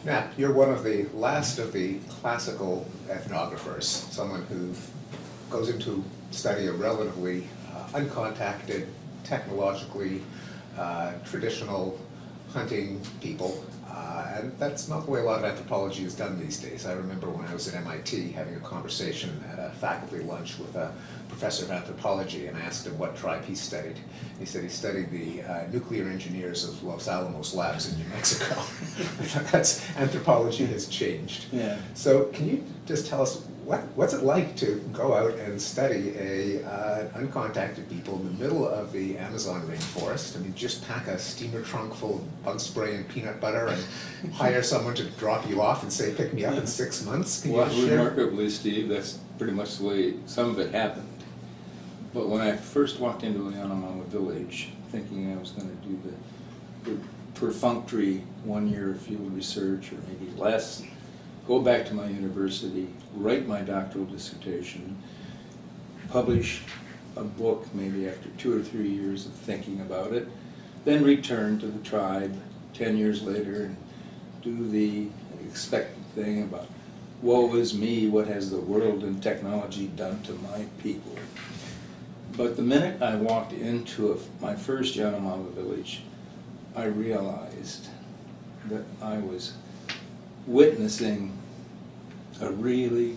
Nap, you're one of the last of the classical ethnographers, someone who goes into study a relatively uncontacted, technologically traditional hunting people. And that's not the way a lot of anthropology is done these days. I remember when I was at MIT having a conversation at a faculty lunch with a professor of anthropology, and I asked him what tribe he studied. He said he studied the nuclear engineers of Los Alamos Labs in New Mexico. That's, anthropology has changed. Yeah. So can you just tell us what's it like to go out and study uncontacted people in the middle of the Amazon rainforest? I mean, just pack a steamer trunk full of bug spray and peanut butter and hire someone to drop you off and say, pick me up in 6 months? Can Well, you share? remarkably, Steve, that's pretty much the way some of it happened. But when I first walked into the Yanomama village, thinking I was going to do the perfunctory 1 year of field research, or maybe less, go back to my university, write my doctoral dissertation, publish a book maybe after 2 or 3 years of thinking about it, then return to the tribe 10 years later and do the expected thing about, woe is me, what has the world and technology done to my people? But the minute I walked into my first Yanomama village, I realized that I was witnessing a really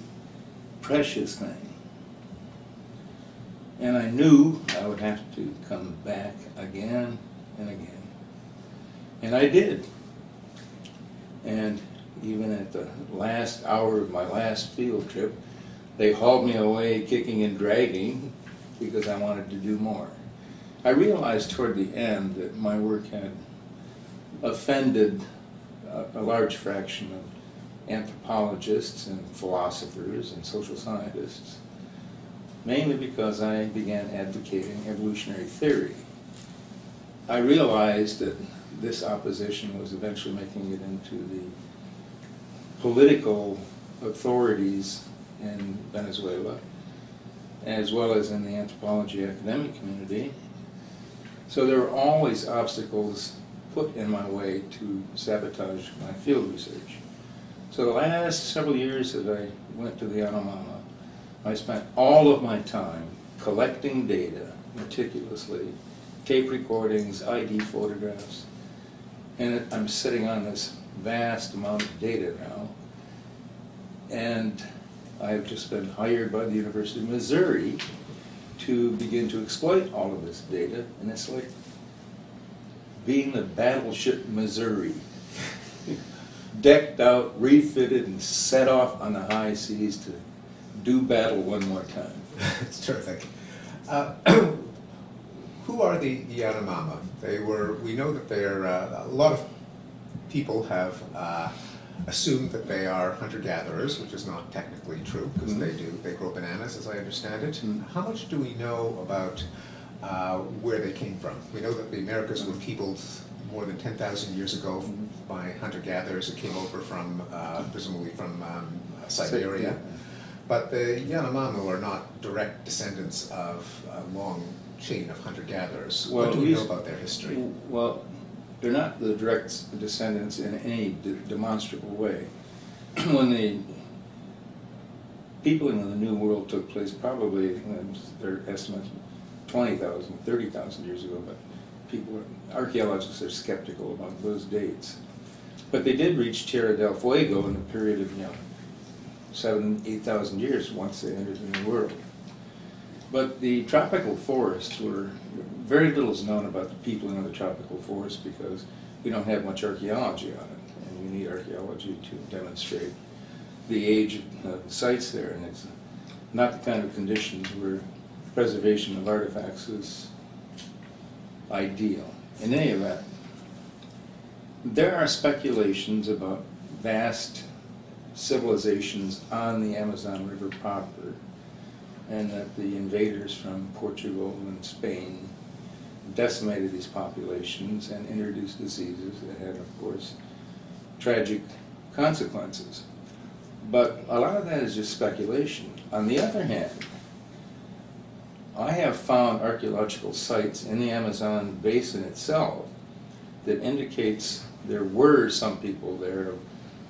precious thing. And I knew I would have to come back again and again. And I did. And even at the last hour of my last field trip, they hauled me away kicking and dragging because I wanted to do more. I realized toward the end that my work had offended a large fraction of anthropologists and philosophers and social scientists, mainly because I began advocating evolutionary theory. I realized that this opposition was eventually making it into the political authorities in Venezuela, as well as in the anthropology academic community. So there were always obstacles put in my way to sabotage my field research. So the last several years that I went to the Yanomama, I spent all of my time collecting data meticulously, tape recordings, ID photographs, and I'm sitting on this vast amount of data now. And I've just been hired by the University of Missouri to begin to exploit all of this data, and it's like being the battleship Missouri, decked out, refitted, and set off on the high seas to do battle one more time. It's terrific. Who are the Yanomama? We know that they're, a lot of people have assumed that they are hunter-gatherers, which is not technically true, because they grow bananas, as I understand it. How much do we know about where they came from? We know that the Americas were peopled more than 10,000 years ago by hunter-gatherers who came over from, presumably from Siberia. But the Yanomama are not direct descendants of a long chain of hunter-gatherers. Well, what do we know about their history? Well, they're not the direct descendants in any demonstrable way. When the peopling of the New World took place, probably, their estimates, 20,000, 30,000 years ago, but archaeologists are skeptical about those dates. But they did reach Tierra del Fuego in a period of 7,000, 8,000 years once they entered the New World. But the tropical forests were, very little is known about the peopling of the tropical forest because we don't have much archaeology on it, and we need archaeology to demonstrate the age of the sites there, and it's not the kind of conditions where preservation of artifacts is ideal. In any event, there are speculations about vast civilizations on the Amazon River proper, and that the invaders from Portugal and Spain decimated these populations and introduced diseases that had, of course, tragic consequences. But a lot of that is just speculation. On the other hand, I have found archaeological sites in the Amazon basin itself that indicates there were some people there of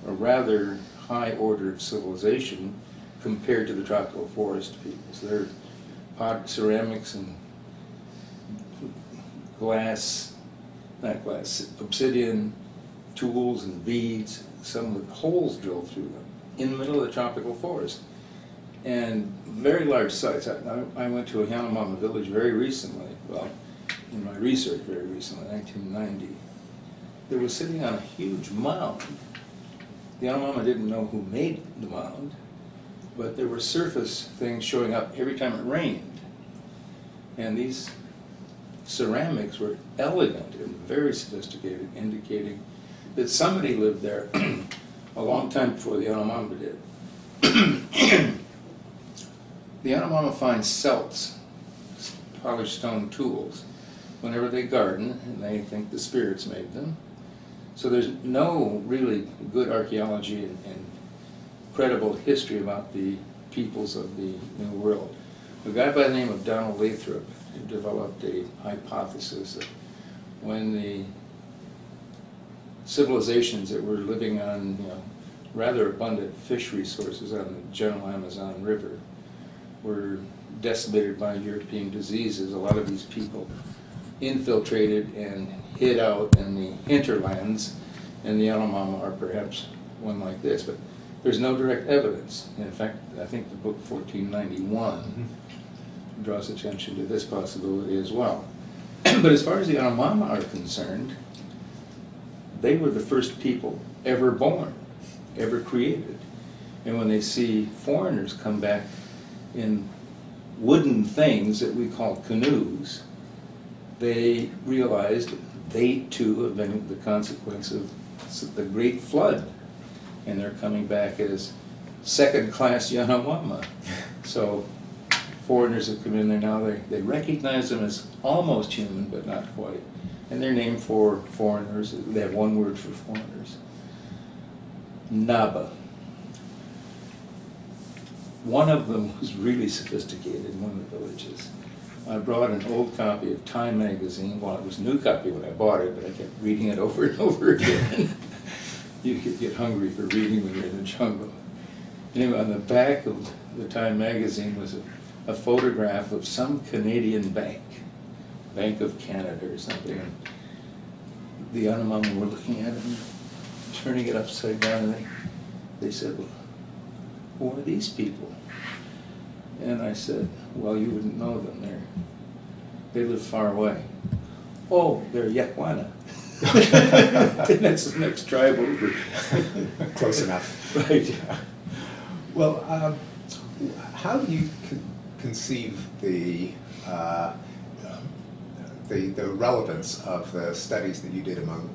a rather high order of civilization compared to the tropical forest peoples. Their pot ceramics and glass, not glass, obsidian tools and beads, some with holes drilled through them, in the middle of the tropical forest. And very large sites. I went to a Yanomama village very recently, well, in my research very recently, 1990. They were sitting on a huge mound. The Yanomama didn't know who made the mound, but there were surface things showing up every time it rained. And these ceramics were elegant and very sophisticated, indicating that somebody lived there a long time before the Yanomama did. The Yanomama find celts, polished stone tools, whenever they garden, and they think the spirits made them. So there's no really good archaeology and credible history about the peoples of the New World. A guy by the name of Donald Lathrop developed a hypothesis that when the civilizations that were living on rather abundant fish resources on the general Amazon River were decimated by European diseases, a lot of these people infiltrated and hid out in the hinterlands, and the Yanomama are perhaps one like this, but there's no direct evidence. In fact, I think the book 1491 draws attention to this possibility as well. But as far as the Yanomama are concerned, they were the first people ever born, ever created. And when they see foreigners come back in wooden things that we call canoes, they realized they too have been the consequence of the Great Flood, and they're coming back as second-class Yanomama. So foreigners have come in there now, they recognize them as almost human, but not quite. And they're named for foreigners. They have one word for foreigners. Naba. One of them was really sophisticated in one of the villages. I brought an old copy of Time magazine. Well, it was a new copy when I bought it, but I kept reading it over and over again. You could get hungry for reading when you're in the jungle. Anyway, on the back of the Time magazine was a photograph of some Canadian bank, Bank of Canada or something. And the Yanomama were looking at it and turning it upside down, and they said, well, who are these people? And I said, well, you wouldn't know them. They live far away. Oh, they're Yakwana. That's the next tribe over. Close enough. Right. Well, how do you conceive the relevance of the studies that you did among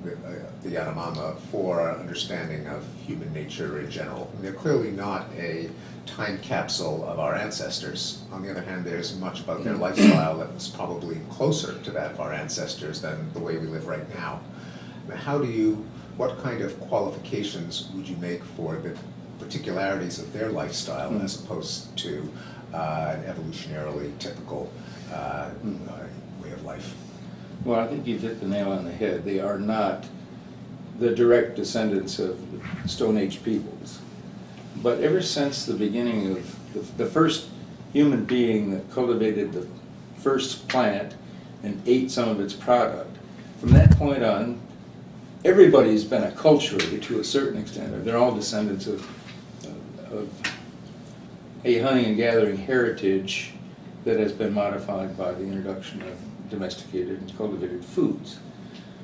the Yanomama for our understanding of human nature in general? And they're clearly not a time capsule of our ancestors. On the other hand, there's much about their lifestyle that was probably closer to that of our ancestors than the way we live right now. How do you, what kind of qualifications would you make for the particularities of their lifestyle as opposed to an evolutionarily typical way of life? Well, I think you've hit the nail on the head. They are not the direct descendants of Stone Age peoples. But ever since the beginning of the first human being that cultivated the first plant and ate some of its product, from that point on, everybody's been acculturated to a certain extent. They're all descendants of a hunting and gathering heritage that has been modified by the introduction of domesticated and cultivated foods.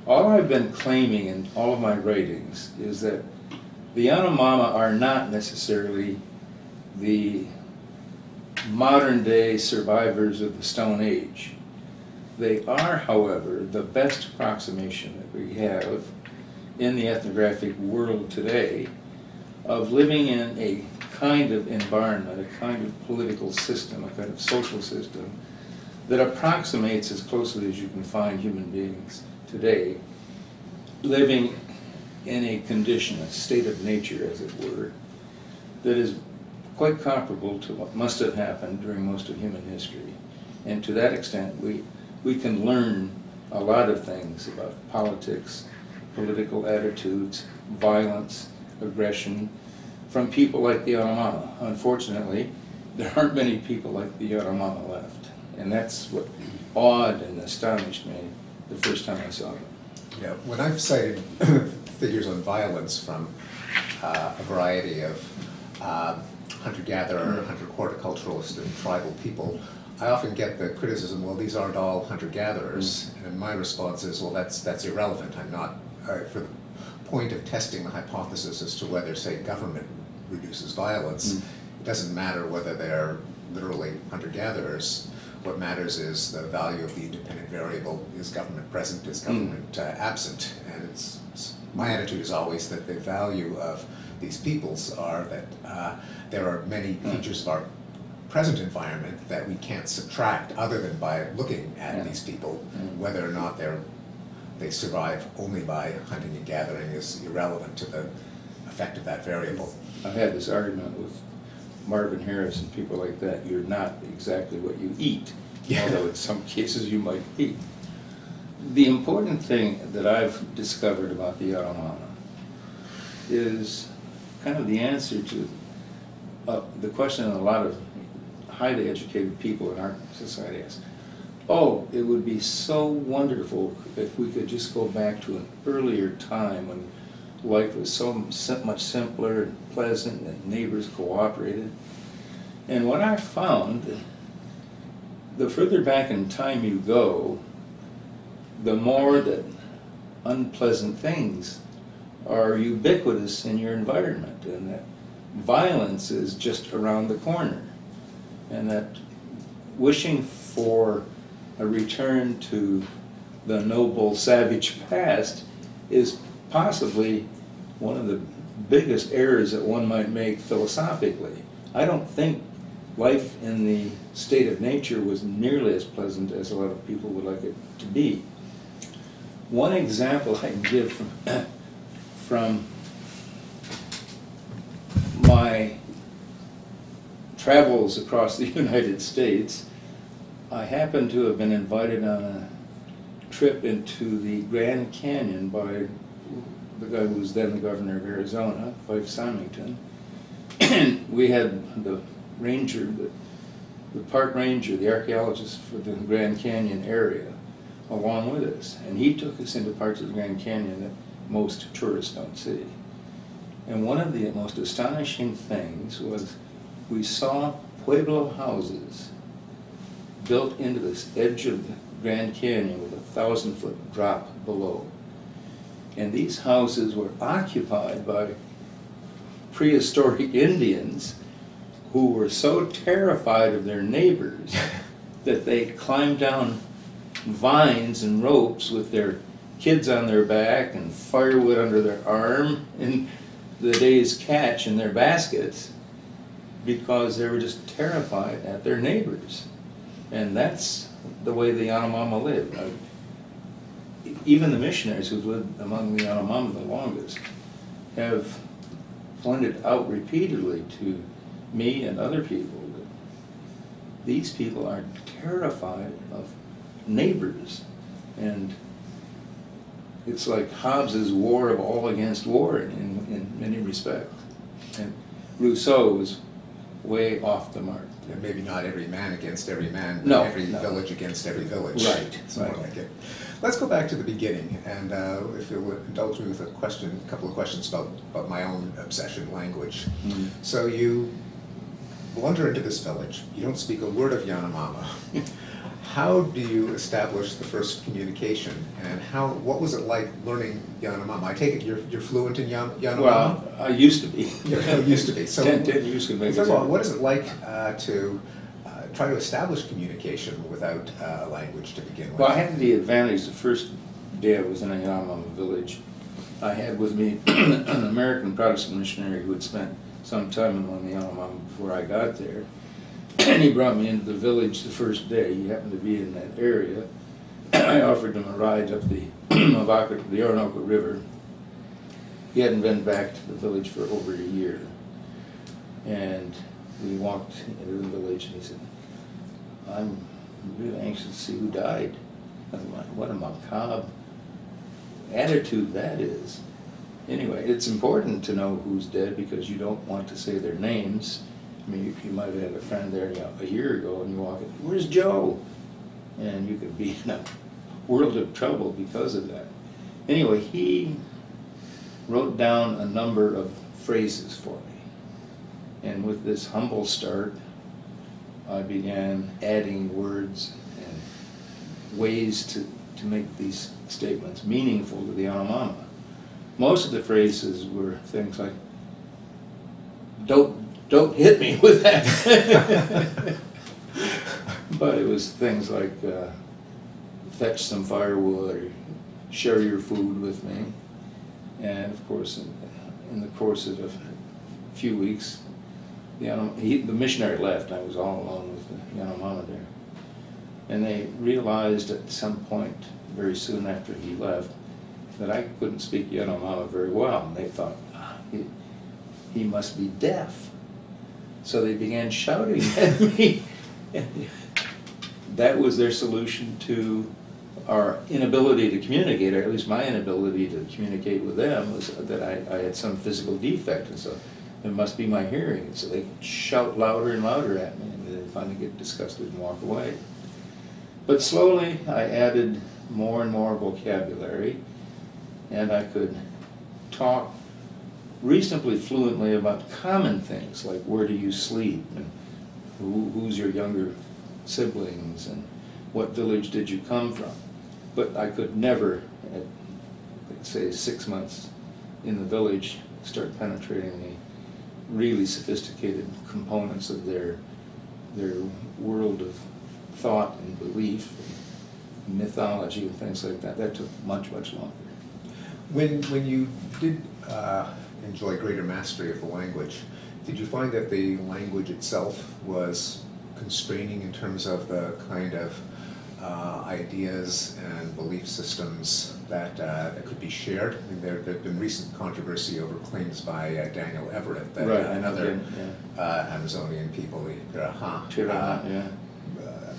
All I've been claiming in all of my writings is that the Yanomama are not necessarily the modern day survivors of the Stone Age. They are, however, the best approximation that we have in the ethnographic world today of living in a kind of environment, a kind of political system, a kind of social system that approximates as closely as you can find human beings today, living in a condition, a state of nature, as it were, that is quite comparable to what must have happened during most of human history. And to that extent, we can learn a lot of things about politics, political attitudes, violence, aggression from people like the Yanomama. Unfortunately, there aren't many people like the Yanomama left. And that's what awed and astonished me the first time I saw them. Yeah, when I've cited figures on violence from a variety of hunter-gatherer, hunter-horticulturalist, and tribal people, I often get the criticism, well, these aren't all hunter-gatherers. And my response is, well, that's irrelevant. I'm not, for the point of testing the hypothesis as to whether, say, government reduces violence, it doesn't matter whether they're literally hunter-gatherers. What matters is the value of the independent variable. Is government present? Is government absent? And my attitude is always that the value of these peoples are that there are many features of our present environment that we can't subtract other than by looking at these people. Whether or not they survive only by hunting and gathering is irrelevant to the effect of that variable. I've had this argument with Marvin Harris and people like that. You're not exactly what you eat, although in some cases you might be. The important thing that I've discovered about the Yanomama is kind of the answer to the question that a lot of highly educated people in our society ask. Oh, it would be so wonderful if we could just go back to an earlier time when life was so much simpler and pleasant and neighbors cooperated. And what I found, the further back in time you go, the more that unpleasant things are ubiquitous in your environment, and that violence is just around the corner, and that wishing for a return to the noble savage past is possibly one of the biggest errors that one might make philosophically. I don't think life in the state of nature was nearly as pleasant as a lot of people would like it to be. One example I can give from my travels across the United States, I happened to have been invited on a trip into the Grand Canyon by the guy who was then the governor of Arizona, Fife Symington. And we had the ranger, the park ranger, the archaeologist for the Grand Canyon area along with us. And he took us into parts of the Grand Canyon that most tourists don't see. And one of the most astonishing things was we saw pueblo houses built into this edge of the Grand Canyon with a 1,000-foot drop below. And these houses were occupied by prehistoric Indians who were so terrified of their neighbors that they climbed down vines and ropes with their kids on their back and firewood under their arm in the day's catch in their baskets because they were just terrified at their neighbors. And that's the way the Yanomama lived. Even the missionaries who've lived among the Yanomama the longest have pointed out repeatedly to me and other people that these people are terrified of neighbors. And it's like Hobbes's war of all against war in many respects. And Rousseau was way off the mark. And maybe not every man against every man, but no, every village against every village. Right. It's more like it. Let's go back to the beginning, and if you would indulge me with a couple of questions about my own obsession, language. Mm-hmm. So you blunder into this village. You don't speak a word of Yanomama. How do you establish the first communication, and what was it like learning Yanomama? I take it you're fluent in Yanomama? Well, I used to be. You used to be. So 10 years ago, maybe. First of all, what is it like to try to establish communication without language to begin with? Well, I had the advantage the first day I was in a Yanomama village. I had with me an American Protestant missionary who had spent some time among the Yanomama before I got there. And he brought me into the village the first day. He happened to be in that area. I offered him a ride up the Orinoco River. He hadn't been back to the village for over a year. And we walked into the village and he said, I'm really anxious to see who died. I thought, what a macabre attitude that is. Anyway, it's important to know who's dead because you don't want to say their names. I mean, you might have had a friend there, you know, a year ago, and you walk in, "Where's Joe?" And you could be in a world of trouble because of that. Anyway, he wrote down a number of phrases for me. And with this humble start, I began adding words and ways to make these statements meaningful to the Yanomama. Most of the phrases were things like, don't hit me with that. But it was things like, fetch some firewood, or share your food with me. And of course, in the course of a few weeks, the missionary left. I was all alone with the Yanomama there. And they realized at some point, very soon after he left, that I couldn't speak Yanomama very well. And they thought, he must be deaf. So they began shouting at me. That was their solution to our inability to communicate, or at least my inability to communicate with them, was that I had some physical defect, and so it must be my hearing. And so they shout louder and louder at me, and then finally get disgusted and walk away. But slowly I added more and more vocabulary, and I could talk reasonably fluently about common things like where do you sleep, and who's your younger siblings, and what village did you come from. But I could never, at say 6 months in the village, start penetrating the really sophisticated components of their world of thought and belief and mythology and things like that. That took much, much longer. When you did enjoy greater mastery of the language, did you find that the language itself was constraining in terms of the kind of ideas and belief systems that could be shared? I mean, there had been recent controversy over claims by Daniel Everett that Right, another Amazonian people, the Piraha,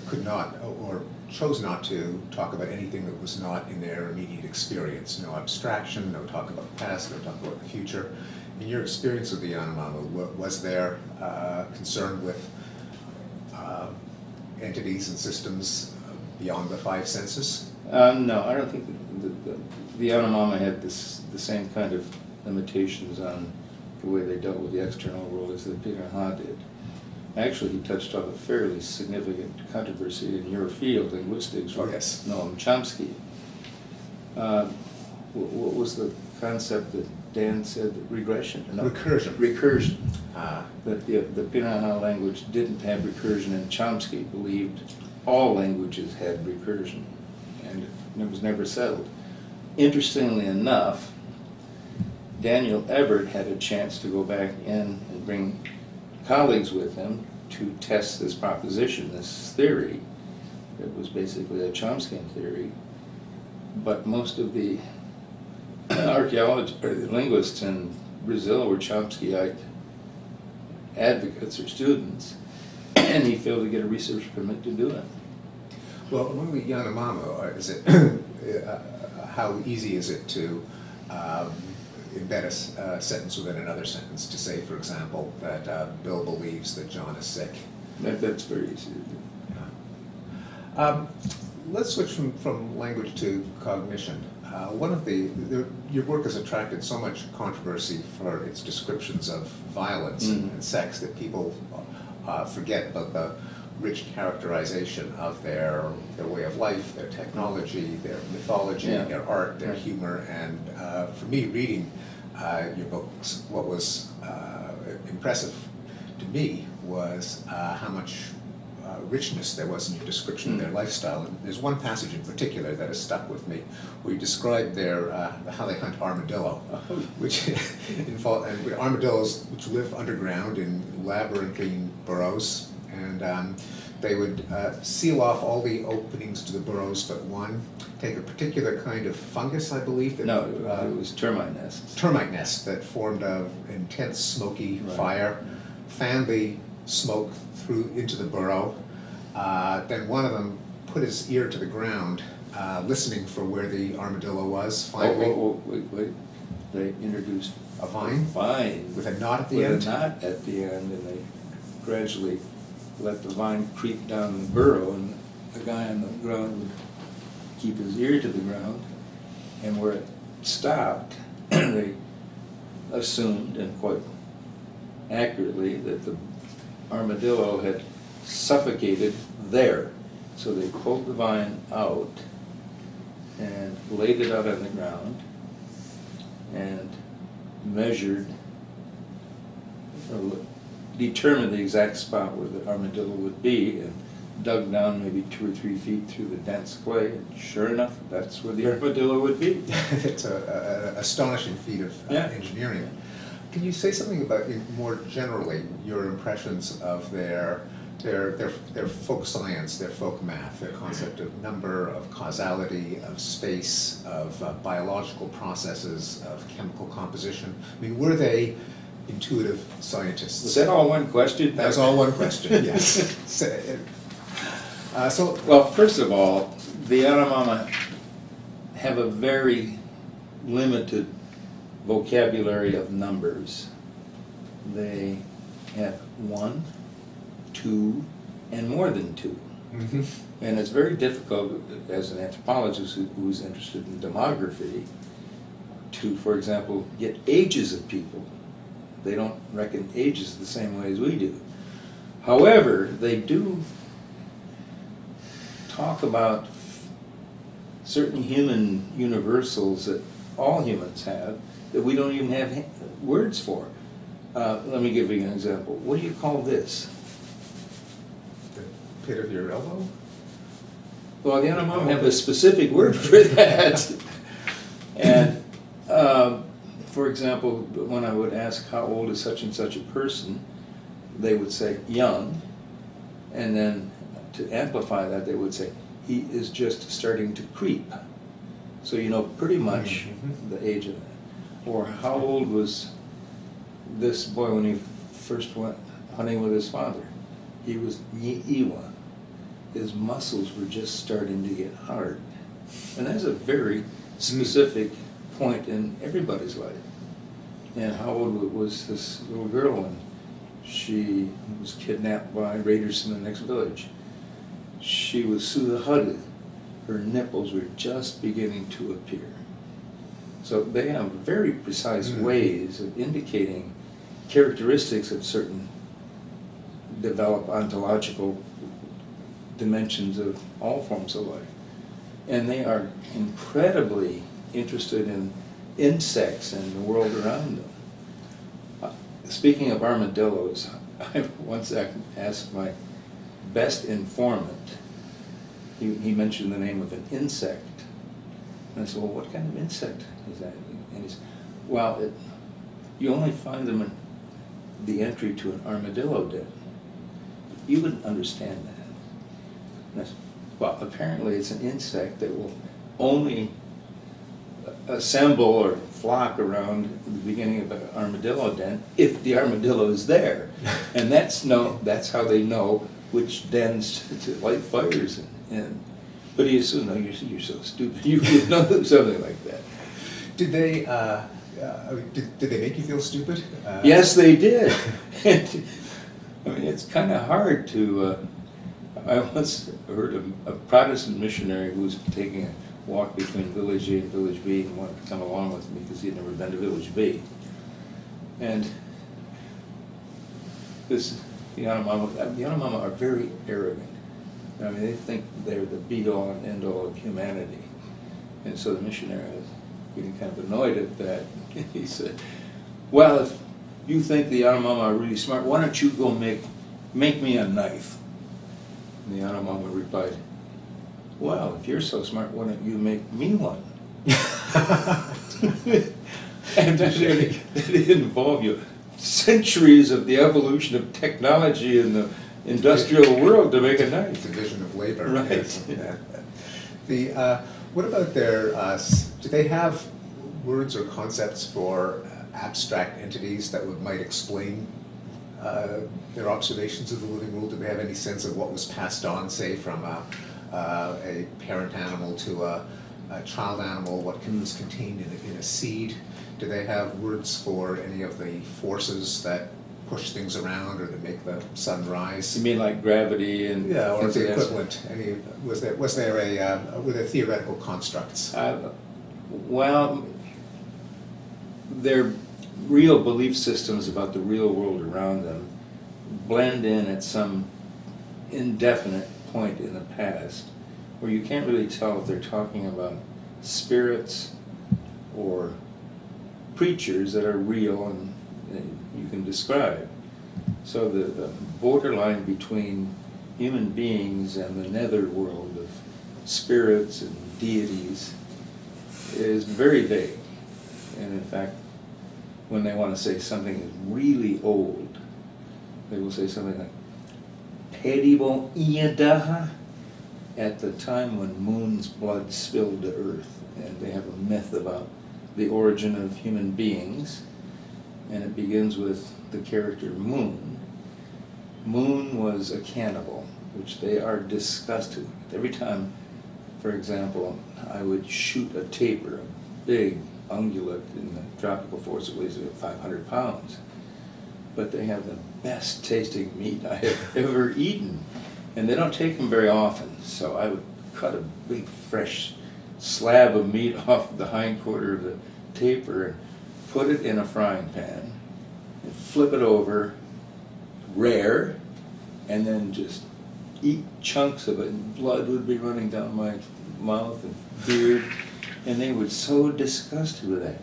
could not or chose not to talk about anything that was not in their immediate experience. No abstraction, no talk about the past, no talk about the future. In your experience with the Yanomama, was there concern with entities and systems beyond the five senses? No, I don't think the Yanomama had the same kind of limitations on the way they dealt with the external world as the Piraha did. Actually, he touched on a fairly significant controversy in your field, linguistics, Oh, yes. Noam Chomsky. What was the concept that Dan said, that regression? No, Recursion. Recursion. That the Piraha language didn't have recursion, and Chomsky believed all languages had recursion, and it was never settled. Interestingly enough, Daniel Everett had a chance to go back in and bring colleagues with him to test this proposition, this theory. It was basically a Chomskyan theory, but most of the archaeologists or the linguists in Brazil were Chomskyite advocates or students, and he failed to get a research permit to do it. Well, among the Yanomama, is it how easy is it to embed a sentence within another sentence? To say, for example, that Bill believes that John is sick. That's very easy to do. Let's switch from language to cognition. One of your work has attracted so much controversy for its descriptions of violence and sex that people forget about the rich characterization of their way of life, their technology, their mythology, their art, their humor. And for me, reading your books, what was impressive to me was how much richness there was in your description of their lifestyle. And there's one passage in particular that has stuck with me, where you describe how they hunt armadillo, which involve armadillos which live underground in labyrinthine burrows, and they would seal off all the openings to the burrows but one, take a particular kind of fungus, I believe. That, no, it was termite nests. Termite nests that formed an intense smoky fire, fan the smoke through into the burrow. Then one of them put his ear to the ground, listening for where the armadillo was. Finally, wait. they introduced A vine? vine With a knot at the with end? a knot at the end, and they gradually let the vine creep down the burrow, and the guy on the ground would keep his ear to the ground, and where it stopped, they assumed, and quite accurately, that the armadillo had suffocated there. So they pulled the vine out and laid it out on the ground and measured, or determined the exact spot where the armadillo would be, and dug down maybe 2 or 3 feet through the dense clay, and sure enough, that's where the armadillo would be. It's an astonishing feat of engineering. Can you say something about, more generally, your impressions of their folk science, their folk math, their concept of number, of causality, of space, of biological processes, of chemical composition? I mean, were they intuitive scientists? Was that all one question? That was all one question, yes. Well, first of all, the Yanomama have a very limited vocabulary of numbers. They have 1, 2, and more than 2. Mm-hmm. And it's very difficult, as an anthropologist who's interested in demography, to, for example, get ages of people. They don't reckon ages the same way as we do. However, they do talk about certain human universals that all humans have that we don't even have words for. Let me give you an example. What do you call this? The pit of your elbow? Well, the Yanomami have a specific word for that. And for example, when I would ask how old is such and such a person, they would say young, and then to amplify that, they would say he is just starting to creep. So you know pretty much the age of that. Or how old was this boy when he first went hunting with his father? He was Iwa. His muscles were just starting to get hard. And that's a very specific point in everybody's life. And how old was this little girl when she was kidnapped by raiders from the next village? She was Sudahadu. Her nipples were just beginning to appear. So they have very precise ways of indicating characteristics of certain developed ontological dimensions of all forms of life. And they are incredibly interested in insects and the world around them. Speaking of armadillos, I once asked my best informant, he mentioned the name of an insect. And I said, well, what kind of insect is that? And he said, well, you only find them in the entry to an armadillo den. You wouldn't understand that. And I said, well, apparently it's an insect that will only assemble or flock around the beginning of an armadillo den if the armadillo is there. And that's how they know which dens to light fires in. But he assumed, no, you're so stupid. You would know something like that. Did they did they make you feel stupid? Yes, they did. I mean, it's kind of hard to. I once heard a Protestant missionary who was taking a walk between Village A and Village B and wanted to come along with me because he had never been to Village B. And the Yanomama are very arrogant. I mean, they think they're the be-all and end-all of humanity. And so the missionary was getting kind of annoyed at that. He said, well, if you think the Yanomama are really smart, why don't you go make me a knife? And the Yanomama replied, well, if you're so smart, why don't you make me one? And that didn't involve you. Centuries of the evolution of technology in the industrial world to make a knife. Division of labor. Right. Yeah. What about their, do they have words or concepts for abstract entities that might explain their observations of the living world? Do they have any sense of what was passed on, say, from a parent animal to a child animal, what was contained in a seed? Do they have words for any of the forces that push things around or that make the sun rise? You mean like gravity and Yeah, or things the like that? equivalent. Were there theoretical constructs? Well, their real belief systems about the real world around them blend in at some indefinite point in the past where you can't really tell if they're talking about spirits or creatures that are real and you can describe. So the borderline between human beings and the nether world of spirits and deities is very vague. And in fact, when they want to say something is really old, they will say something like, Peribon Iadaha, at the time when Moon's blood spilled to Earth. And they have a myth about the origin of human beings, and it begins with the character Moon. Moon was a cannibal, which they are disgusted with. Every time, for example, I would shoot a tapir, a big ungulate in the tropical forest, it weighs about 500 pounds. But they have the best tasting meat I have ever eaten. And they don't take them very often, so I would cut a big fresh slab of meat off the hind quarter of the tapir and put it in a frying pan and flip it over, rare, and then just eat chunks of it, and blood would be running down my mouth and beard, and they were so disgusted with that.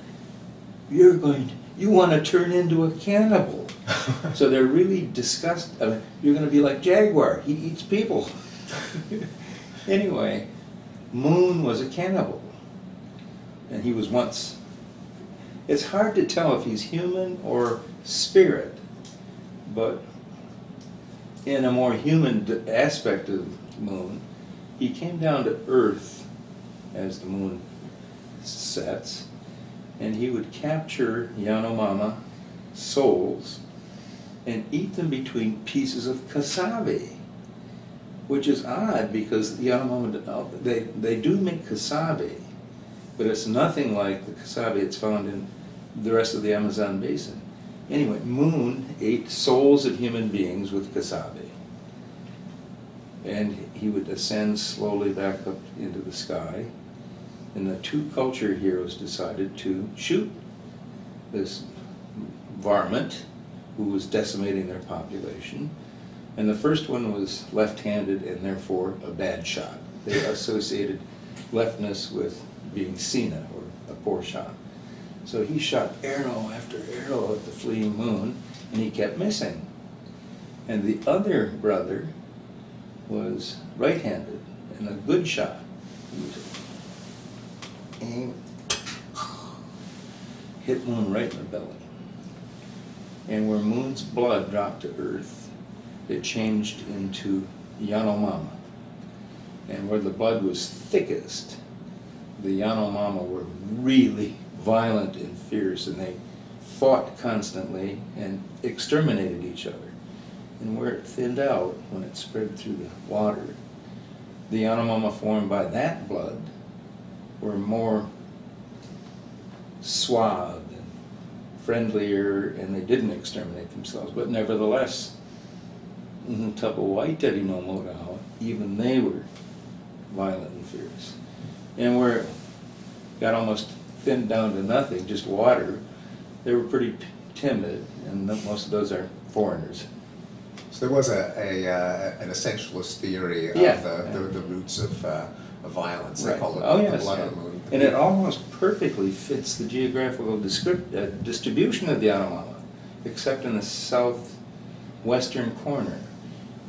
You want to turn into a cannibal. So they're really disgusted. I mean, you're going to be like Jaguar, he eats people. Anyway, Moon was a cannibal, and he was once. It's hard to tell if he's human or spirit, but in a more human aspect of Moon, he came down to Earth as the moon sets, and he would capture Yanomama souls and eat them between pieces of cassave, which is odd because the Yanomama, they do make cassave, but it's nothing like the cassave it's found in the rest of the Amazon basin. Anyway, Moon ate souls of human beings with cassave, and he would ascend slowly back up into the sky, and the two culture heroes decided to shoot this varmint who was decimating their population. And the first one was left-handed and therefore a bad shot. They associated leftness with being Sina, or a poor shot. So he shot arrow after arrow at the fleeing moon, and he kept missing. And the other brother was right-handed and a good shot. He would aim, hit Moon right in the belly. And where Moon's blood dropped to Earth, it changed into Yanomama. And where the blood was thickest, the Yanomama were really violent and fierce, and they fought constantly and exterminated each other. And where it thinned out, when it spread through the water, the Yanomama formed by that blood were more suave and friendlier, and they didn't exterminate themselves. But nevertheless, Tapawaitari no Morao, even they were violent and fierce. And where it got almost thinned down to nothing, just water, they were pretty timid, and most of those are foreigners. So there was an essentialist theory of the roots of violence. They call it the blood of the moon. And it almost perfectly fits the geographical distribution of the Yanomama, except in the southwestern corner.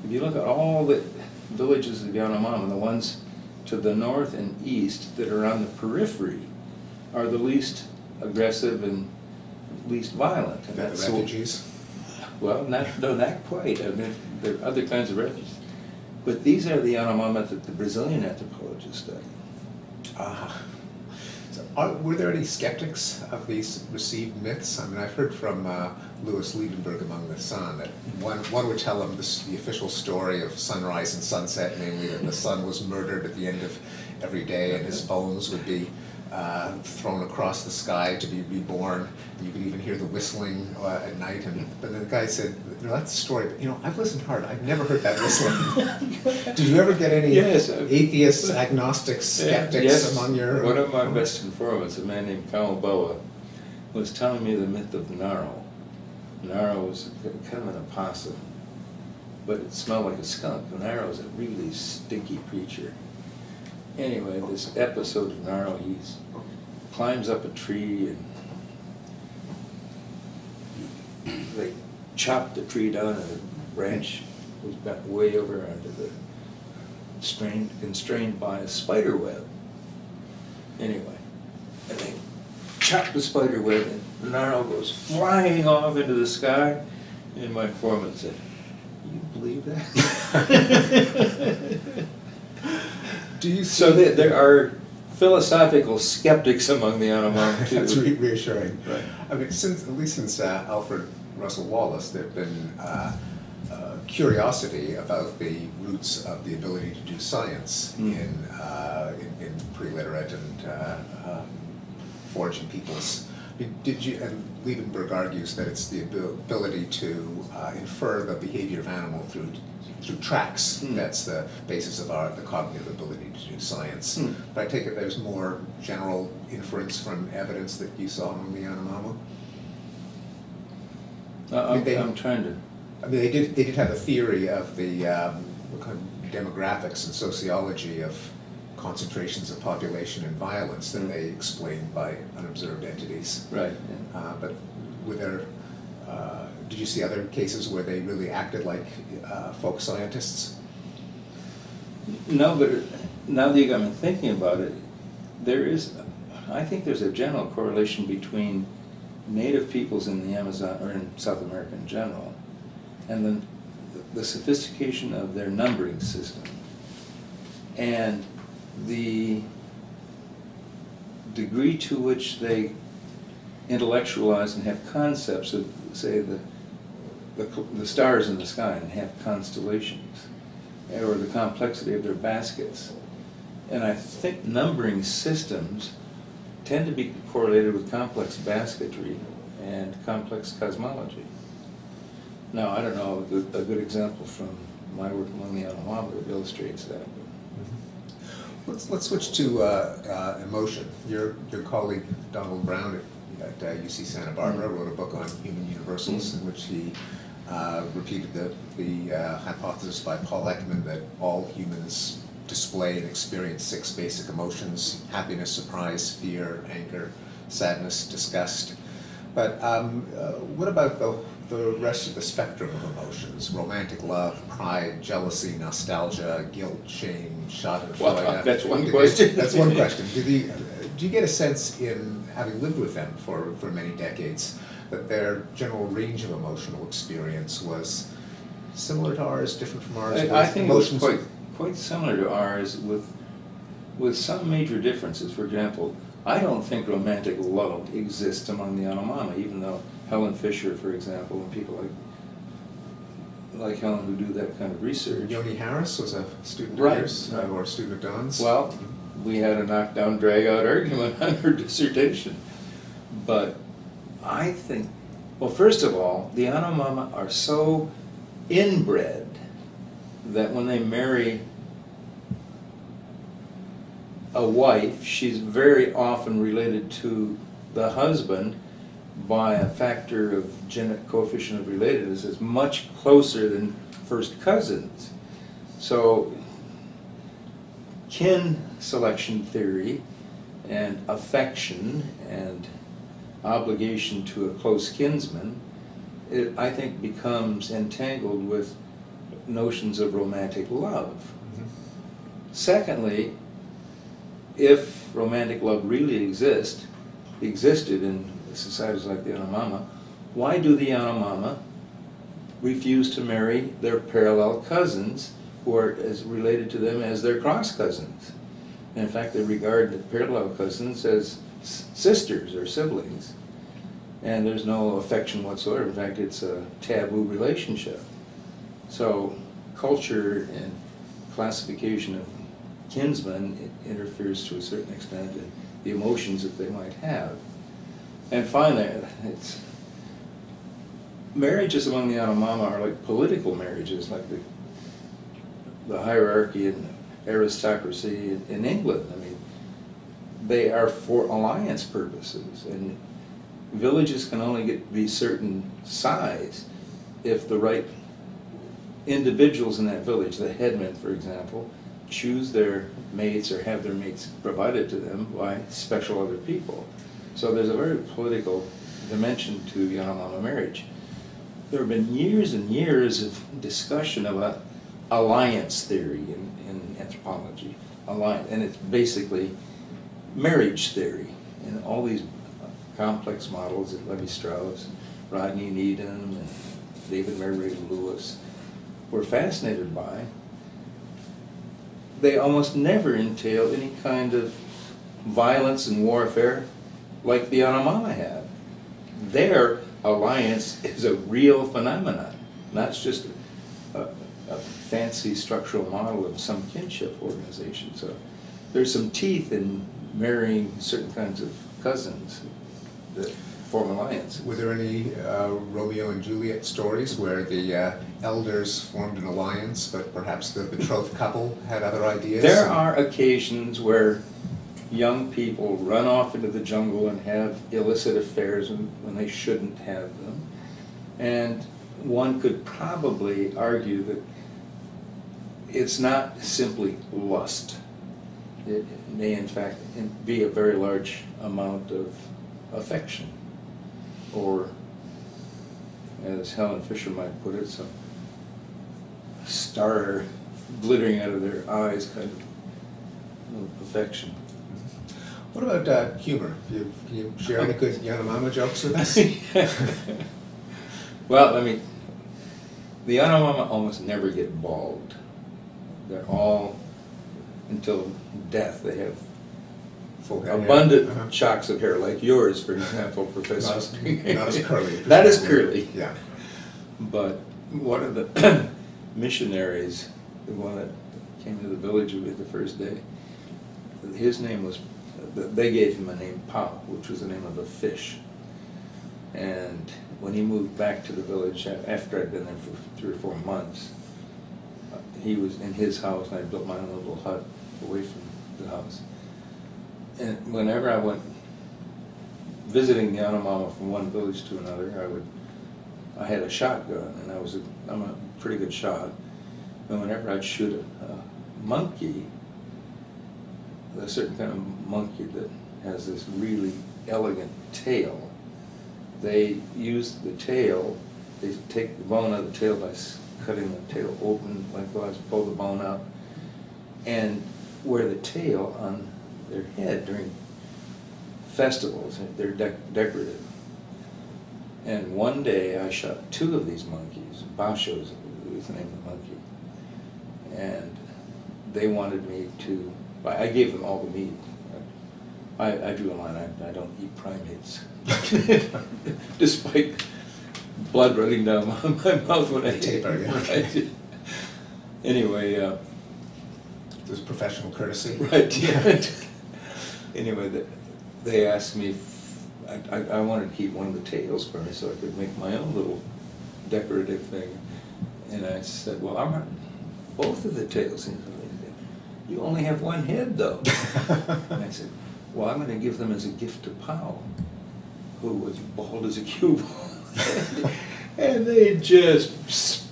If you look at all the villages of Yanomama, the ones to the north and east that are on the periphery are the least aggressive and least violent. And that's the refugees? Well, not quite. I mean, there are other kinds of refugees. But these are the Yanomama that the Brazilian anthropologists study. So were there any skeptics of these received myths? I mean, I've heard from Louis Liebenberg among the Sun that one would tell him the official story of sunrise and sunset, namely that the sun was murdered at the end of every day and his bones would be thrown across the sky to be reborn. You could even hear the whistling at night. But then the guy said, that's the story, but I've listened hard. I've never heard that whistling. Did you ever get any atheists, agnostics, skeptics among your... One of my best informants, a man named Kalboa, was telling me the myth of Naro. Naro was kind of an opossum, but it smelled like a skunk. Naro is a really stinky creature. Anyway, this episode of Naro, he climbs up a tree and they chop the tree down and the branch was bent way over onto the constrained by a spider web. Anyway, and they chop the spider web and Naro goes flying off into the sky, and my informant said, "You believe that?" So there are philosophical skeptics among the Yanomami too. That's reassuring. Right. I mean, at least since Alfred Russel Wallace, there have been curiosity about the roots of the ability to do science in pre-literate and foraging peoples. And Liebenberg argues that it's the ability to infer the behavior of animal through tracks. That's the basis of the cognitive ability to do science. But I take it there's more general inference from evidence that you saw among the Yanomami? I'm trying to... I mean, they did have a theory of the kind of demographics and sociology of concentrations of population and violence that they explained by unobserved entities. Right. But were there... did you see other cases where they really acted like folk scientists? No, but now that you got me thinking about it, I think there's a general correlation between native peoples in the Amazon, or in South America in general, and then the sophistication of their numbering system, and the degree to which they intellectualize and have concepts of, say, the stars in the sky and have constellations, or the complexity of their baskets. And I think numbering systems tend to be correlated with complex basketry and complex cosmology. Now, I don't know a good example from my work among the Yanomami that illustrates that. Let's switch to emotion. Your colleague Donald Brown at UC Santa Barbara wrote a book on human universals in which he repeated the hypothesis by Paul Ekman that all humans display and experience 6 basic emotions: happiness, surprise, fear, anger, sadness, disgust. But what about the rest of the spectrum of emotions? Romantic love, pride, jealousy, nostalgia, guilt, shame, schadenfreude. Well, that's one question. That's one question. Do you get a sense, in having lived with them for many decades, that their general range of emotional experience was similar to ours, different from ours? I think it was quite similar to ours, with some major differences. For example, I don't think romantic love exists among the Yanomami, even though Helen Fisher, for example, and people like Helen who do that kind of research. Yoni Harris was a student of yours, or a student of Don's. Well, we had a knockdown, drag-out argument on her dissertation. But I think, well, first of all, the Yanomami are so inbred that when they marry a wife, she's very often related to the husband by a factor of coefficient of relatedness is much closer than first cousins. So kin selection theory and affection and obligation to a close kinsman, it, I think, becomes entangled with notions of romantic love. Secondly, if romantic love really existed in societies like the Yanomami, why do the Yanomami refuse to marry their parallel cousins who are as related to them as their cross cousins? And in fact, they regard the parallel cousins as sisters or siblings, and there's no affection whatsoever. In fact, it's a taboo relationship. So culture and classification of kinsmen interferes to a certain extent the emotions that they might have. And finally, marriages among the Yanomama are like political marriages, like the hierarchy and aristocracy in England. I mean, they are for alliance purposes, and villages can only be certain size if the right individuals in that village, the headmen, for example, choose their mates or have their mates provided to them by special other people. So there's a very political dimension to Yanomama marriage. There have been years and years of discussion about alliance theory in anthropology. And it's basically marriage theory. And all these complex models that Levi-Strauss, Rodney Needham, and David Merriweather-Lewis were fascinated by, they almost never entail any kind of violence and warfare like the Yanomama have. Their alliance is a real phenomenon, not just a fancy structural model of some kinship organization. So there's some teeth in marrying certain kinds of cousins that form alliances. Were there any Romeo and Juliet stories where the elders formed an alliance, but perhaps the betrothed couple had other ideas? There are occasions where young people run off into the jungle and have illicit affairs when they shouldn't have them. And one could probably argue that it's not simply lust. It may in fact be a very large amount of affection, or as Helen Fisher might put it, some star glittering out of their eyes kind of affection. What about humor? Can you share any good Yanomama jokes with us? Well, I mean, the Yanomama almost never get bald. They're all, until death, they have Full head, abundant shocks of hair, like yours, for example, Professor. Not as curly. Not as curly. Yeah. But one of the missionaries, the one that came to the village with me the first day, his name was, they gave him a name, Pao, which was the name of a fish. And when he moved back to the village, after I'd been there for 3 or 4 months, he was in his house, and I built my own little hut away from the house. And whenever I went visiting the Yanomama from one village to another, I had a shotgun, and I'm a pretty good shot. And whenever I'd shoot a monkey, a certain kind of monkey that has this really elegant tail, they use the tail, they take the bone out of the tail by cutting the tail open likewise, pull the bone out, and wear the tail on their head during festivals. They're decorative. And one day I shot 2 of these monkeys. Bashos was the name of the monkey. And they wanted me to, I gave them all the meat. I drew a line, I don't eat primates. Despite blood running down my mouth when I taper, yeah. Anyway. It was professional courtesy. Right, yeah. Anyway, they asked me, I wanted to keep one of the tails for me so I could make my own little decorative thing. And I said, well, I want both of the tails. And you only have one head, though. And I said, well, I'm going to give them as a gift to Pao, who was bald as a cue ball. And they just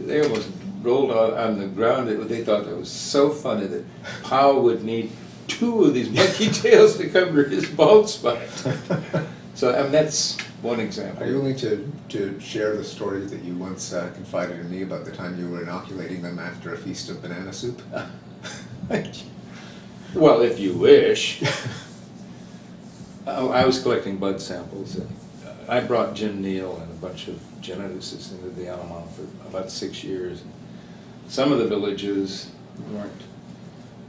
they almost rolled on the ground. They thought that was so funny that Pao would need 2 of these monkey tails to cover his bald spot. So I mean, that's one example. Are you willing to share the story that you once confided in me about the time you were inoculating them after a feast of banana soup? Well, if you wish. I was collecting blood samples, and I brought Jim Neal and a bunch of geneticists into the Yanomama for about 6 years. Some of the villages weren't,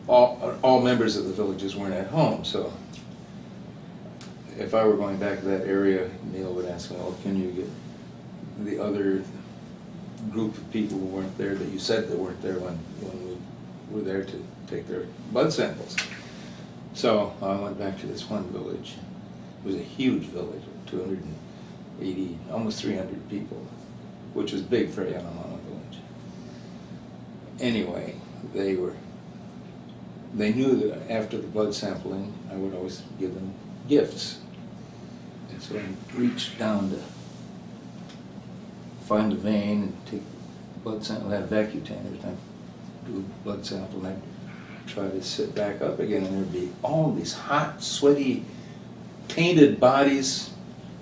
all members of the villages weren't at home, so if I were going back to that area, Neal would ask me, well, can you get the other group of people who weren't there that you said that weren't there when we were there to take their blood samples? So I went back to this one village. It was a huge village, 280, almost 300 people, which was big for a Yanomama village. Anyway, they knew that after the blood sampling, I would always give them gifts. And so I reached down to find the vein and take blood sample. I had Vacutane every time I do a blood sample, and I'd try to sit back up again, and there'd be all these hot, sweaty, painted bodies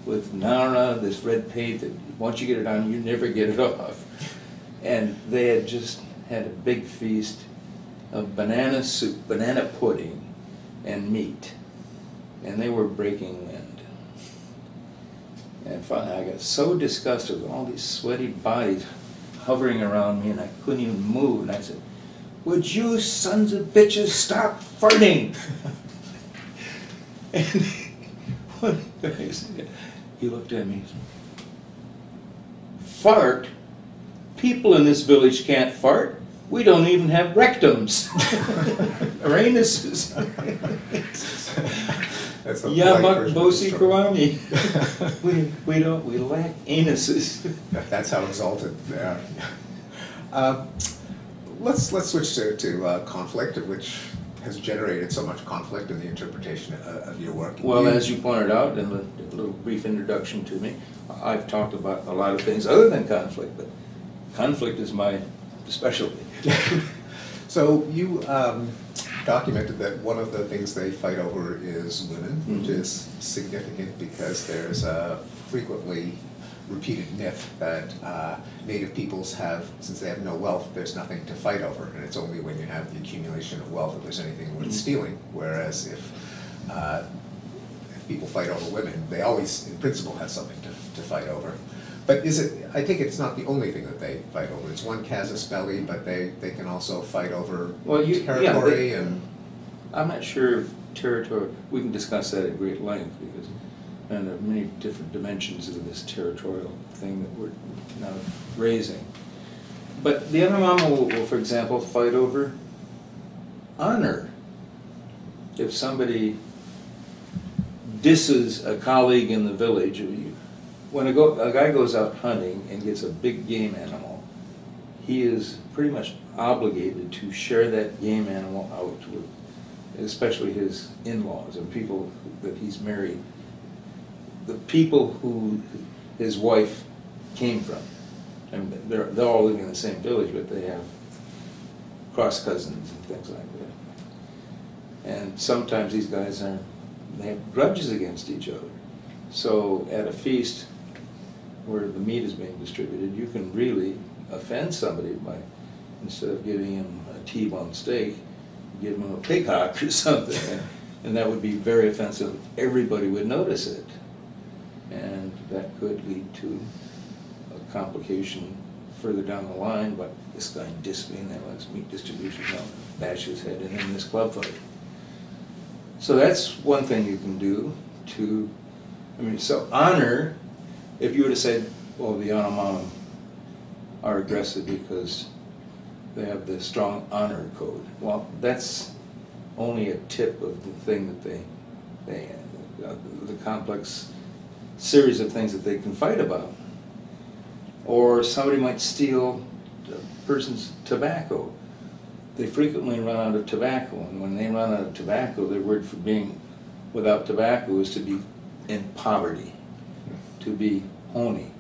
with nara, this red paint that once you get it on, you never get it off. And they had just had a big feast of banana soup, banana pudding, and meat. And they were breaking wind. And finally I got so disgusted with all these sweaty bodies hovering around me, and I couldn't even move. And I said, "Would you sons of bitches stop farting?" And one guy said, he looked at me, he said, "Fart? People in this village can't fart. We don't even have rectums." Or anuses. That's a Yamak polite version of Bosi the story. Kawami. We lack anuses. That's how exalted they are. Let's switch to conflict, which has generated so much conflict in the interpretation of your work. Well, as you pointed out in the little brief introduction to me, I've talked about a lot of things other than conflict, but conflict is my specialty. So you documented that one of the things they fight over is women, which is significant because there's a frequently repeated myth that native peoples have, since they have no wealth, there's nothing to fight over, and it's only when you have the accumulation of wealth that there's anything worth stealing, whereas if people fight over women, they always, in principle, have something to fight over. But is it, I think it's not the only thing that they fight over. It's one casus belli, but they can also fight over territory and... I'm not sure if territory, we can discuss that at great length, because there are many different dimensions of this territorial thing that we're now raising. But the Yanomama will, for example, fight over honor. If somebody disses a colleague in the village, when a guy goes out hunting and gets a big game animal, he is pretty much obligated to share that game animal out with, especially his in-laws and people that he's married, the people who his wife came from. And they're all living in the same village, but they have cross cousins and things like that. And sometimes these guys they have grudges against each other. So at a feast where the meat is being distributed, you can really offend somebody by, instead of giving him a T-bone steak, give him a pig hock or something. And that would be very offensive. Everybody would notice it. And that could lead to a complication further down the line, but this guy dissed me and that was meat distribution, I'll bash his head in this club fight. So that's one thing you can do to, so honor, if you were to say, well, the Yanomama are aggressive because they have the strong honor code. Well, that's only a tip of the thing that the complex series of things that they can fight about. Or somebody might steal a person's tobacco. They frequently run out of tobacco, and when they run out of tobacco, their word for being without tobacco is to be in poverty, to be honey,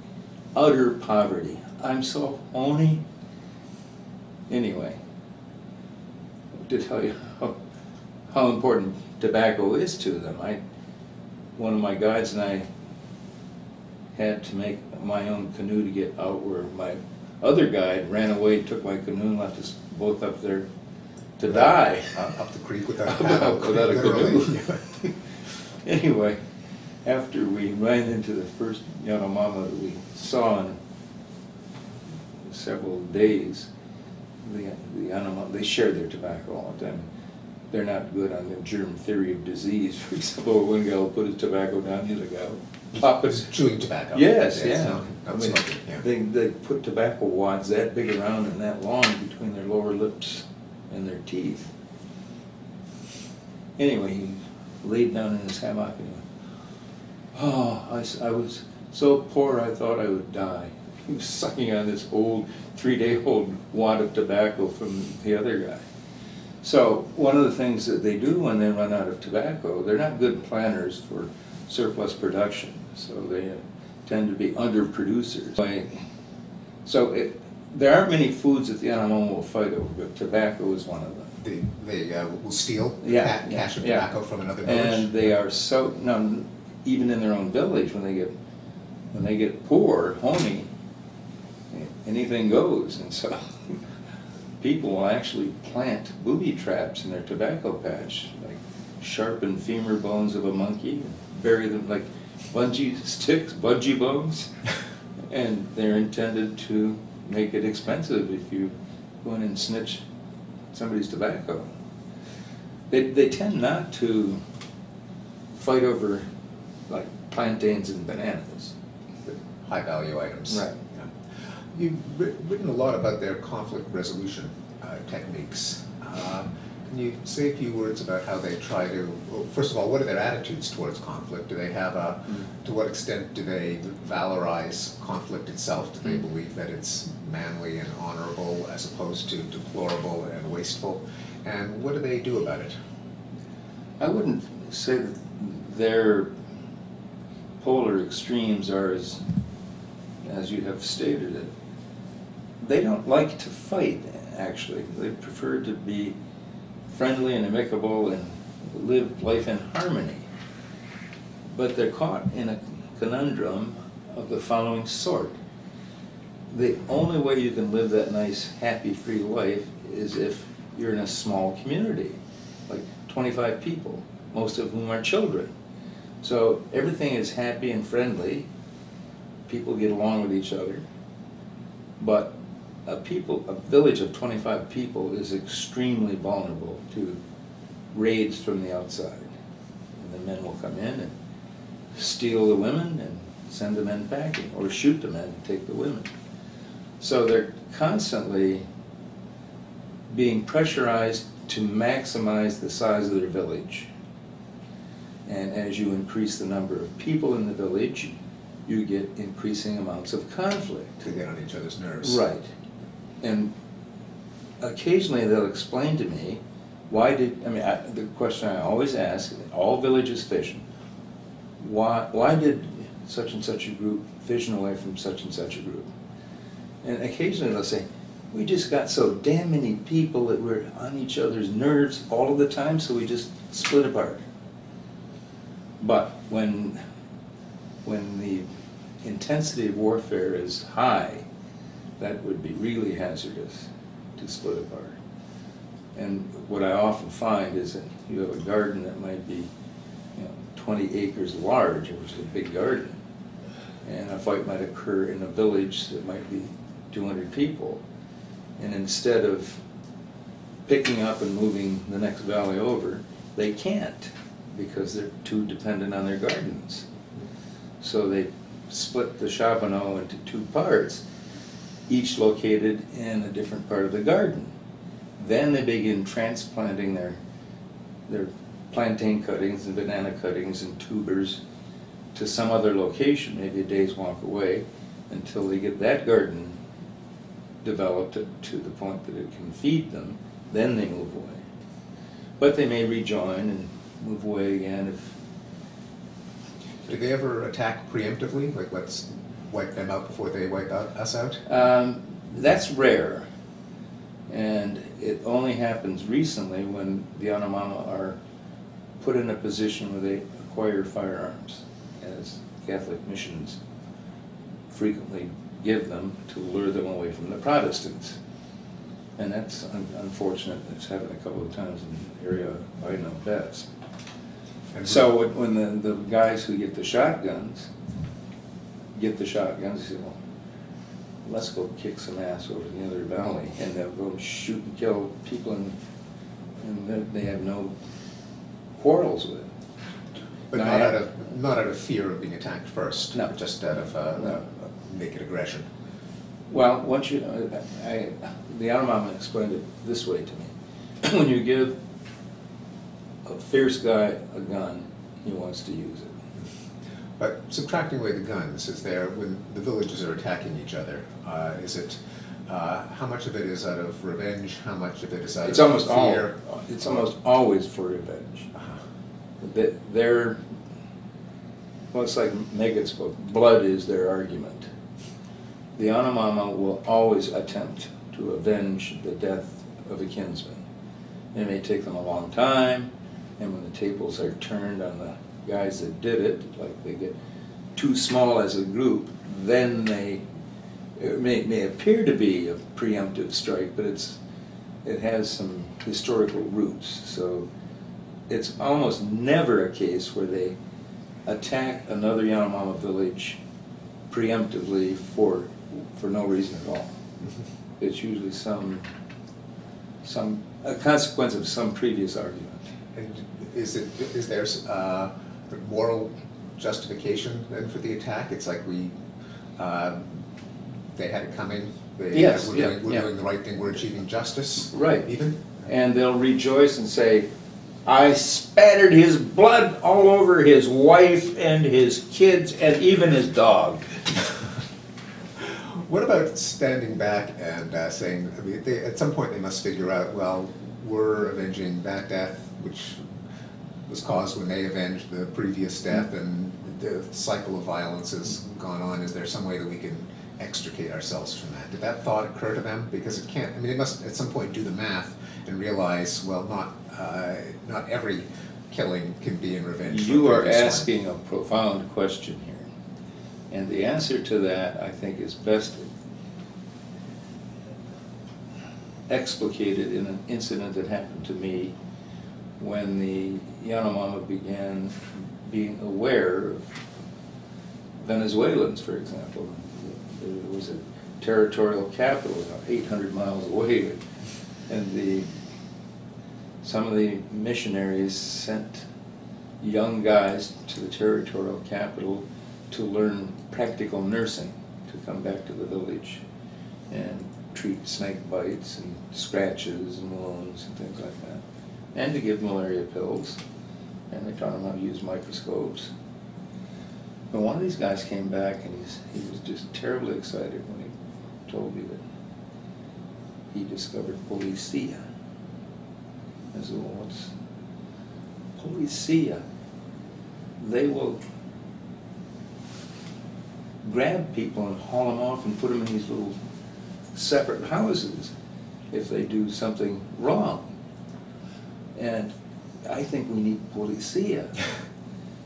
utter poverty. I'm so honey. Anyway, to tell you how important tobacco is to them, one of my guides and I had to make my own canoe to get out where my other guide ran away, took my canoe and left us both up there to die. Up the creek without a paddle. Without a canoe. Anyway, after we ran into the first Yanomama that we saw in several days, the Yanomama, they shared their tobacco all the time. They're not good on the germ theory of disease. For example, one guy will put his tobacco down, the other guy will pop it. Chewing tobacco. Yes, yeah. Not smoking, yeah. They put tobacco wads that big around and that long between their lower lips and their teeth. Anyway, he laid down in his hammock and he went, oh, I was so poor I thought I would die. He was sucking on this old 3-day-old wad of tobacco from the other guy. So one of the things that they do when they run out of tobacco, they're not good planners for surplus production, so they tend to be underproducers. So there aren't many foods that the Yanomamo will fight over, but tobacco is one of them. They will steal cash of tobacco from another village? And they are so, no, even in their own village, when they get poor, homey, anything goes, and so people will actually plant booby traps in their tobacco patch, like sharpen femur bones of a monkey, and bury them like bungee sticks, bungee bones, and they're intended to make it expensive if you go in and snitch somebody's tobacco. They tend not to fight over like plantains and bananas. High value items. Right. You've written a lot about their conflict resolution techniques. Can you say a few words about how they try to, well, first of all, what are their attitudes towards conflict? Do they have a, to what extent do they valorize conflict itself? Do they believe that it's manly and honorable as opposed to deplorable and wasteful? And what do they do about it? I wouldn't say that their polar extremes are as you have stated it. They don't like to fight, actually. They prefer to be friendly and amicable and live life in harmony. But they're caught in a conundrum of the following sort. The only way you can live that nice, happy, free life is if you're in a small community, like 25 people, most of whom are children. So everything is happy and friendly. People get along with each other. But a village of 25 people is extremely vulnerable to raids from the outside. And the men will come in and steal the women and send the men packing, or shoot the men and take the women. So they're constantly being pressurized to maximize the size of their village. And as you increase the number of people in the village, you get increasing amounts of conflict. To get on each other's nerves. Right. And occasionally they'll explain to me, the question I always ask, all villages fission, why did such and such a group fission away from such and such a group? And occasionally they'll say, we just got so damn many people that we're on each other's nerves all of the time, so we just split apart. But when the intensity of warfare is high, that would be really hazardous to split apart. And what I often find is that you have a garden that might be 20 acres large, which is a big garden, and a fight might occur in a village that might be 200 people. And instead of picking up and moving the next valley over, they can't because they're too dependent on their gardens. So they split the Charbonneau into 2 parts, each located in a different part of the garden. Then they begin transplanting their plantain cuttings and banana cuttings and tubers to some other location, maybe a day's walk away, until they get that garden developed to the point that it can feed them. Then they move away. But they may rejoin and move away again if... Do they ever attack preemptively? Like, let's wipe them out before they wipe us out? That's rare. And it only happens recently when the Yanomamo are put in a position where they acquire firearms, as Catholic missions frequently give them to lure them away from the Protestants. And that's unfortunate. It's happened a couple of times in the area I know best. And so when the guys who get the shotguns, they say, well, let's go kick some ass over the other valley, and they'll go shoot and kill people and they have no quarrels with. But not out of fear of being attacked first, no. Just out of naked aggression. Well, once the Yanomamo explained it this way to me. When you give a fierce guy a gun, he wants to use it. But subtracting away the guns, is there, when the villages are attacking each other, is it, how much of it is out of revenge, how much of it is out It's of almost fear? it's almost always for revenge. They're, well, it's like Meggett's book, blood is their argument. The Yanomamo will always attempt to avenge the death of a kinsman. It may take them a long time, and when the tables are turned on the guys that did it, like they get too small as a group, then it may appear to be a preemptive strike, but it has some historical roots. So it's almost never a case where they attack another Yanomamo village preemptively for no reason at all. It's usually a consequence of some previous argument. And is there moral justification then for the attack? It's like they had it coming. Yes, we're doing the right thing. We're achieving justice. Right. Even. And they'll rejoice and say, "I spattered his blood all over his wife and his kids and even his dog." What about standing back and saying, I mean, at some point they must figure out, well, we're avenging that death, which was caused when they avenged the previous death, and the cycle of violence has gone on. Is there some way that we can extricate ourselves from that? Did that thought occur to them? Because it can't, I mean, they must at some point do the math and realize, well, not every killing can be in revenge. You are asking a profound question here. And the answer to that, I think, is best explicated in an incident that happened to me when the Yanomamo began being aware of Venezuelans, for example. There was a territorial capital about 800 miles away, and some of the missionaries sent young guys to the territorial capital to learn practical nursing, to come back to the village and treat snake bites and scratches and wounds and things like that, and to give malaria pills, and they taught them how to use microscopes. But one of these guys came back and he was just terribly excited when he told me that he discovered policia. I said, well, what's policia? They will grab people and haul them off and put them in these little separate houses if they do something wrong. And I think we need policia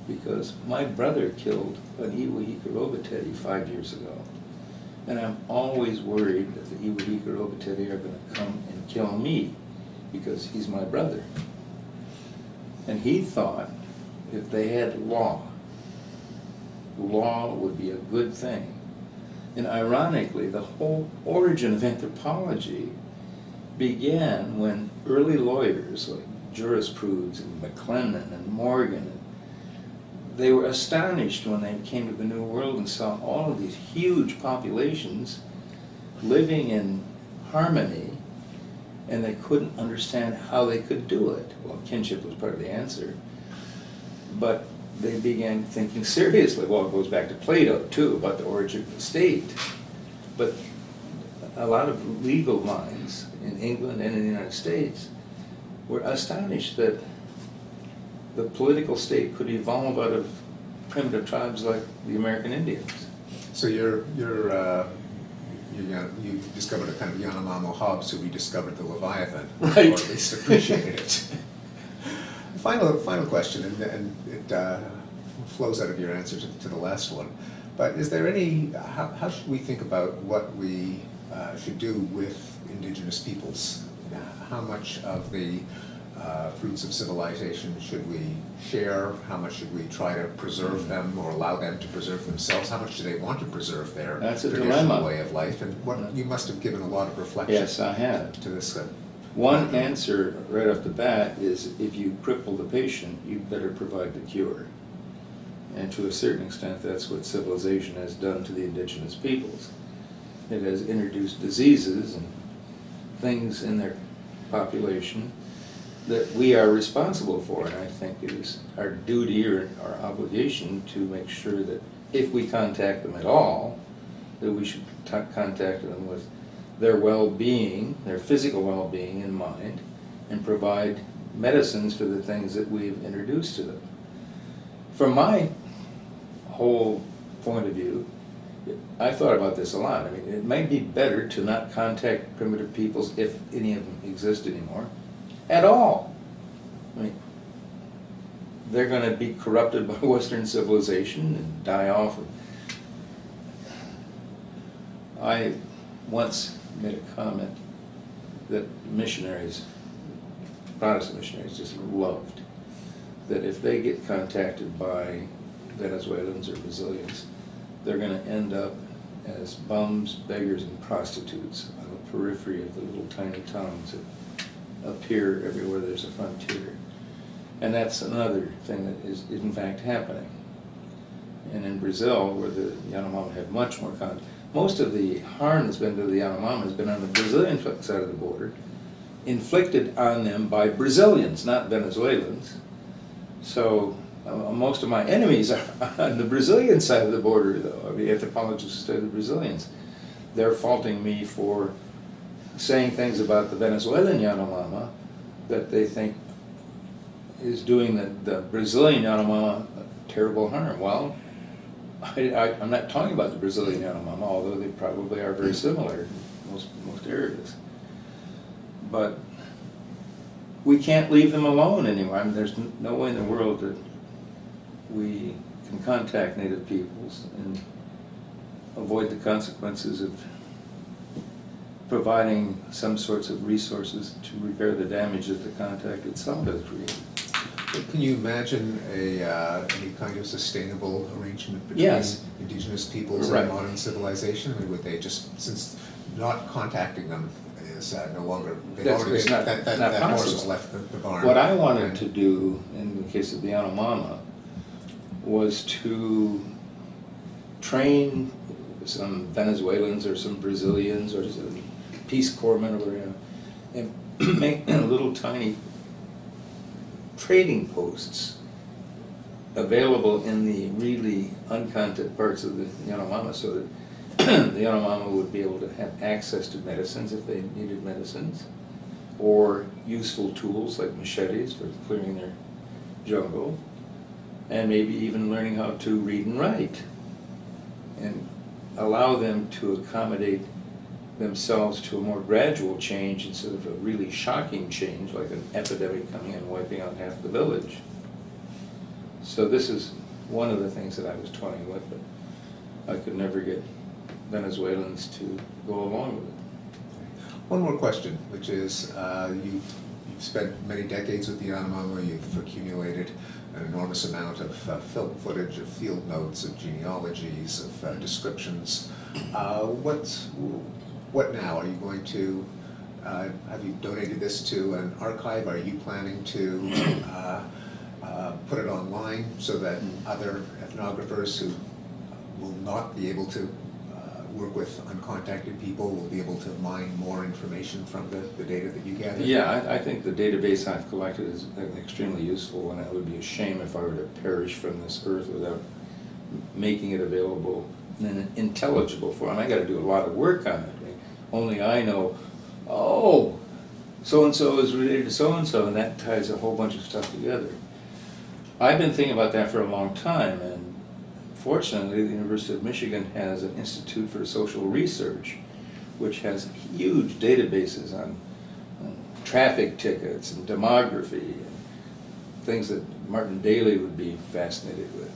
because my brother killed an Iwahika-Roboteti 5 years ago. And I'm always worried that the Iwahika-Roboteti are going to come and kill me because he's my brother. And he thought if they had law would be a good thing. And ironically, the whole origin of anthropology began when early lawyers like jurisprudes and McLennan and Morgan, they were astonished when they came to the New World and saw all of these huge populations living in harmony, and they couldn't understand how they could do it. Well, kinship was part of the answer, but they began thinking seriously. Well, it goes back to Plato, too, about the origin of the state. But a lot of legal minds in England and in the United States were astonished that the political state could evolve out of primitive tribes like the American Indians. So you discovered a kind of Yanomamo Hobbes who rediscovered the Leviathan, right, or at least appreciated it. Final question, and it flows out of your answer to the last one. But is there how should we think about what we should do with indigenous peoples? How much of the fruits of civilization should we share? How much should we try to preserve them or allow them to preserve themselves? How much do they want to preserve their traditional way of life? And you must have given a lot of reflection. Yes, I have. To this. One answer right off the bat is if you cripple the patient, you better provide the cure. And to a certain extent, that's what civilization has done to the indigenous peoples. It has introduced diseases and things in their population that we are responsible for, and I think it is our duty or our obligation to make sure that if we contact them at all, that we should contact them with their well-being, their physical well-being in mind, and provide medicines for the things that we've introduced to them. From my whole point of view, I thought about this a lot. I mean, it might be better to not contact primitive peoples, if any of them exist anymore, at all. I mean, they're going to be corrupted by Western civilization and die off. I once made a comment that missionaries, Protestant missionaries, just loved, that if they get contacted by Venezuelans or Brazilians, they're going to end up as bums, beggars, and prostitutes on the periphery of the little tiny towns that appear everywhere there's a frontier. And that's another thing that is in fact happening. And in Brazil, where the Yanomami have much more contact, most of the harm that's been to the Yanomami has been on the Brazilian side of the border, inflicted on them by Brazilians, not Venezuelans. So most of my enemies are on the Brazilian side of the border, though. I mean, anthropologists study the Brazilians. They're faulting me for saying things about the Venezuelan Yanomami that they think is doing the Brazilian Yanomami terrible harm. Well, I'm not talking about the Brazilian Yanomami, although they probably are very similar in most areas. But we can't leave them alone anymore. I mean, there's no way in the world that we can contact native peoples and avoid the consequences of providing some sorts of resources to repair the damage that the contact itself has created. Can you imagine any kind of sustainable arrangement between Yes. indigenous peoples Right. and modern civilization? I mean, would they just, since not contacting them is no longer, they've That's- already it's been, not that horse has possible. left the barn. What I wanted to do in the case of the Yanomami was to train some Venezuelans or some Brazilians or some Peace Corpsmen or whatever, and make little tiny trading posts available in the really uncontacted parts of the Yanomami, so that the Yanomami would be able to have access to medicines if they needed medicines, or useful tools like machetes for clearing their jungle, and maybe even learning how to read and write, and allow them to accommodate themselves to a more gradual change instead of a really shocking change like an epidemic coming and wiping out half the village. So this is one of the things that I was toying with, but I could never get Venezuelans to go along with it. One more question, which is, you've spent many decades with the Yanomami, you've accumulated an enormous amount of film footage, of field notes, of genealogies, of descriptions. What now? Are you going to, have you donated this to an archive? Are you planning to put it online so that other ethnographers who will not be able to work with uncontacted people will be able to mine more information from the data that you gather? Yeah, I think the database I've collected is extremely useful, and it would be a shame if I were to perish from this earth without making it available in an intelligible form. I got to do a lot of work on it. Only I know, oh, so-and-so is related to so-and-so, and that ties a whole bunch of stuff together. I've been thinking about that for a long time, and fortunately, the University of Michigan has an Institute for Social Research, which has huge databases on traffic tickets and demography, and things that Martin Daly would be fascinated with.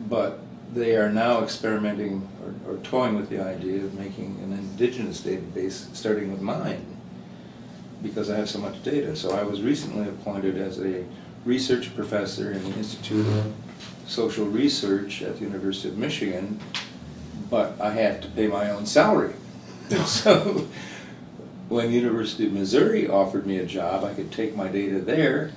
But they are now experimenting or toying with the idea of making an indigenous database, starting with mine, because I have so much data. So I was recently appointed as a research professor in the Institute of Social Research at the University of Michigan, but I have to pay my own salary. So when the University of Missouri offered me a job, I could take my data there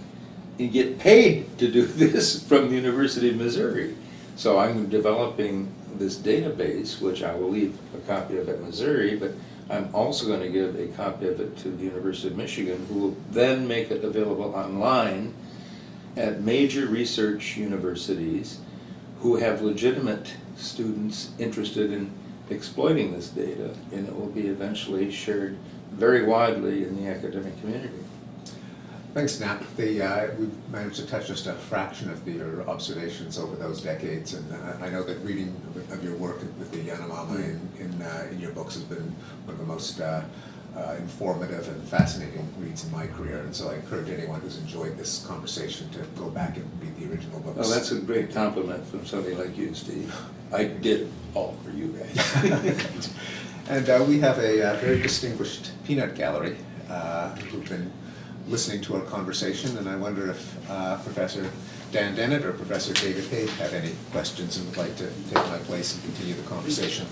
and get paid to do this from the University of Missouri. So I'm developing this database, which I will leave a copy of at Missouri, but I'm also going to give a copy of it to the University of Michigan, who will then make it available online at major research universities who have legitimate students interested in exploiting this data, and it will be eventually shared very widely in the academic community. Thanks, Nap. We've managed to touch just a fraction of your observations over those decades, and I know that reading of your work with the Yanomama in your books has been one of the most informative and fascinating reads in my career, and so I encourage anyone who's enjoyed this conversation to go back and read the original books. Well, that's a great compliment from somebody like you, Steve. I did it all for you guys. And we have a very distinguished peanut gallery who've been listening to our conversation, and I wonder if Professor Dan Dennett or Professor David Hay have any questions and would like to take my place and continue the conversation.